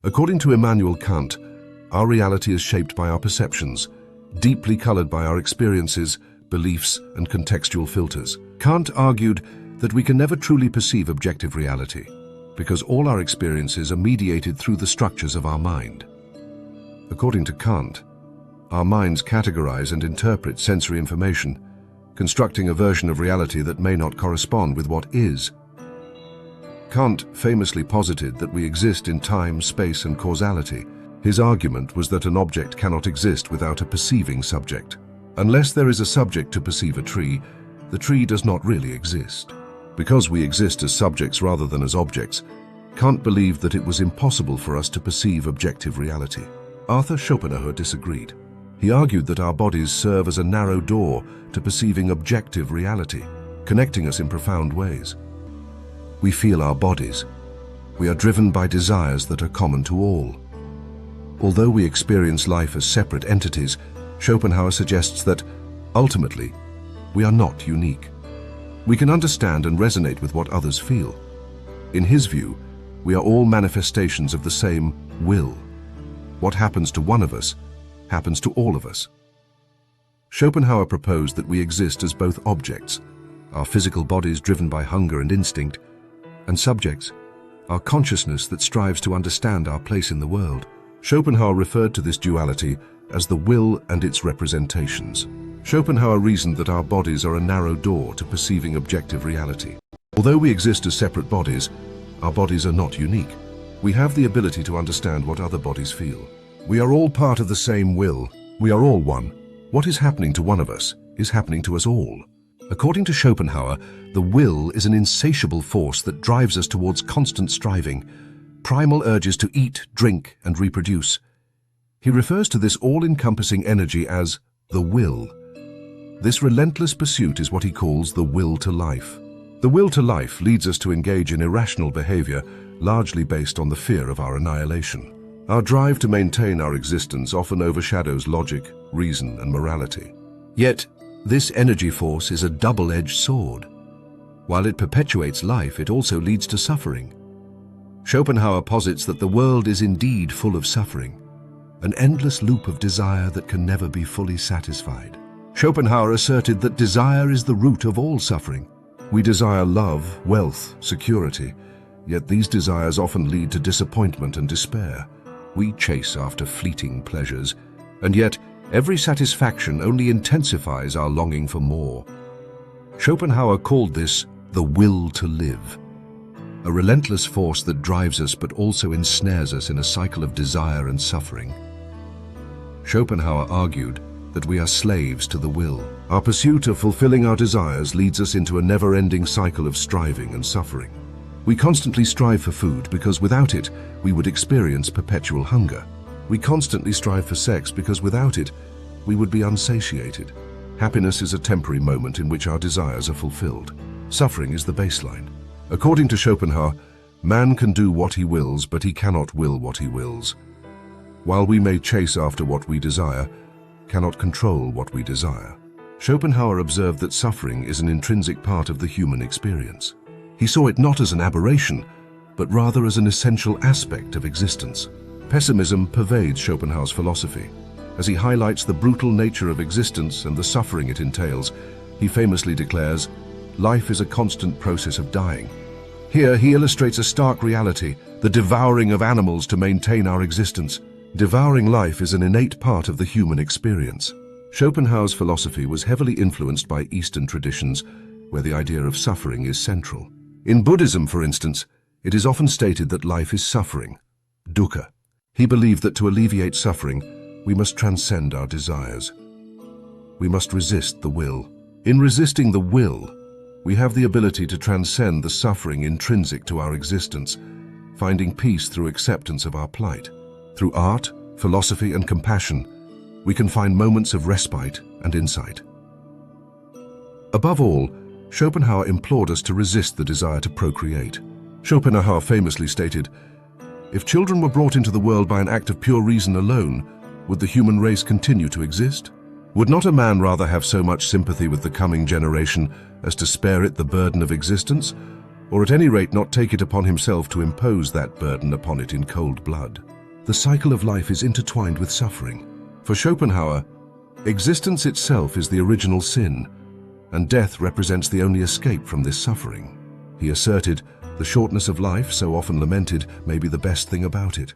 According to Immanuel Kant, our reality is shaped by our perceptions, deeply colored by our experiences, beliefs, and contextual filters. Kant argued that we can never truly perceive objective reality, because all our experiences are mediated through the structures of our mind. According to Kant, our minds categorize and interpret sensory information, constructing a version of reality that may not correspond with what is. Kant famously posited that we exist in time, space, and causality. His argument was that an object cannot exist without a perceiving subject. Unless there is a subject to perceive a tree, the tree does not really exist. Because we exist as subjects rather than as objects, Kant believed that it was impossible for us to perceive objective reality. Arthur Schopenhauer disagreed. He argued that our bodies serve as a narrow door to perceiving objective reality, connecting us in profound ways. We feel our bodies. We are driven by desires that are common to all. Although we experience life as separate entities, Schopenhauer suggests that, ultimately, we are not unique. We can understand and resonate with what others feel. In his view, we are all manifestations of the same will. What happens to one of us happens to all of us. Schopenhauer proposed that we exist as both objects, our physical bodies driven by hunger and instinct, and subjects, our consciousness that strives to understand our place in the world. Schopenhauer referred to this duality as the will and its representations. Schopenhauer reasoned that our bodies are a narrow door to perceiving objective reality. Although we exist as separate bodies, our bodies are not unique. We have the ability to understand what other bodies feel. We are all part of the same will. We are all one. What is happening to one of us is happening to us all. According to Schopenhauer, the will is an insatiable force that drives us towards constant striving, primal urges to eat, drink, and reproduce. He refers to this all-encompassing energy as the will. This relentless pursuit is what he calls the will to life. The will to life leads us to engage in irrational behavior, largely based on the fear of our annihilation. Our drive to maintain our existence often overshadows logic, reason, and morality. Yet, this energy force is a double-edged sword. While it perpetuates life, it also leads to suffering. Schopenhauer posits that the world is indeed full of suffering, an endless loop of desire that can never be fully satisfied. Schopenhauer asserted that desire is the root of all suffering. We desire love, wealth, security, yet these desires often lead to disappointment and despair. We chase after fleeting pleasures, and yet every satisfaction only intensifies our longing for more. Schopenhauer called this the will to live, a relentless force that drives us but also ensnares us in a cycle of desire and suffering. Schopenhauer argued that we are slaves to the will. Our pursuit of fulfilling our desires leads us into a never-ending cycle of striving and suffering. We constantly strive for food because without it, we would experience perpetual hunger. We constantly strive for sex because without it, we would be unsatiated. Happiness is a temporary moment in which our desires are fulfilled. Suffering is the baseline. According to Schopenhauer, man can do what he wills, but he cannot will what he wills. While we may chase after what we desire, cannot control what we desire. Schopenhauer observed that suffering is an intrinsic part of the human experience. He saw it not as an aberration, but rather as an essential aspect of existence. Pessimism pervades Schopenhauer's philosophy. As he highlights the brutal nature of existence and the suffering it entails, he famously declares, "Life is a constant process of dying." Here he illustrates a stark reality, the devouring of animals to maintain our existence. Devouring life is an innate part of the human experience. Schopenhauer's philosophy was heavily influenced by Eastern traditions, where the idea of suffering is central. In Buddhism, for instance, it is often stated that life is suffering, dukkha. He believed that to alleviate suffering, we must transcend our desires. We must resist the will. In resisting the will, we have the ability to transcend the suffering intrinsic to our existence, finding peace through acceptance of our plight. Through art, philosophy, and compassion, we can find moments of respite and insight. Above all, Schopenhauer implored us to resist the desire to procreate. Schopenhauer famously stated, "If children were brought into the world by an act of pure reason alone, would the human race continue to exist? Would not a man rather have so much sympathy with the coming generation as to spare it the burden of existence, or at any rate not take it upon himself to impose that burden upon it in cold blood?" the cycle of life is intertwined with suffering. For Schopenhauer, existence itself is the original sin, and death represents the only escape from this suffering. He asserted, the shortness of life, so often lamented, may be the best thing about it.